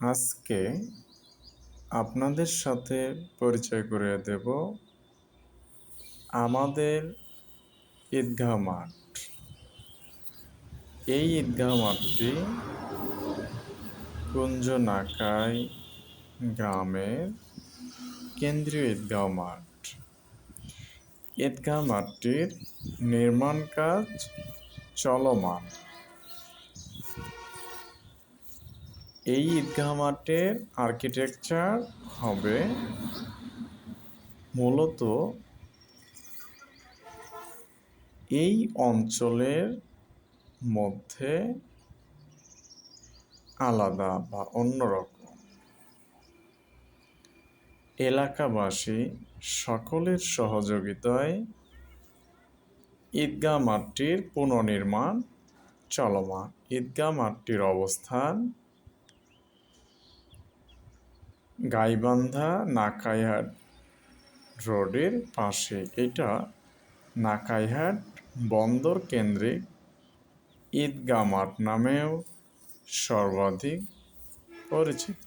আজকে আপনাদের সাথে পরিচয় করিয়ে দেব আমাদের ঈদগাহ মাঠ। এই ঈদগাহ মাঠটি কুঞ্জনাকাই গ্রামের কেন্দ্রীয় ঈদগাহ মাঠ। ঈদগাহ মাঠটির নির্মাণ কাজ চলমান। এই ঈদগাহ মাঠের আর্কিটেকচার হবে মূলত এই অঞ্চলের মধ্যে আলাদা বা অন্যরকম। এলাকাবাসী সকলের সহযোগিতায় ঈদগাহ মাঠটির পুনর্নির্মাণ চলমান। ঈদগাহ মাঠটির অবস্থান গাইবান্ধা নাকাইহাট রোডের পাশে। এটা নাকাইহাট বন্দর কেন্দ্রিক ঈদগাহ মাঠ নামেও সর্বাধিক পরিচিত।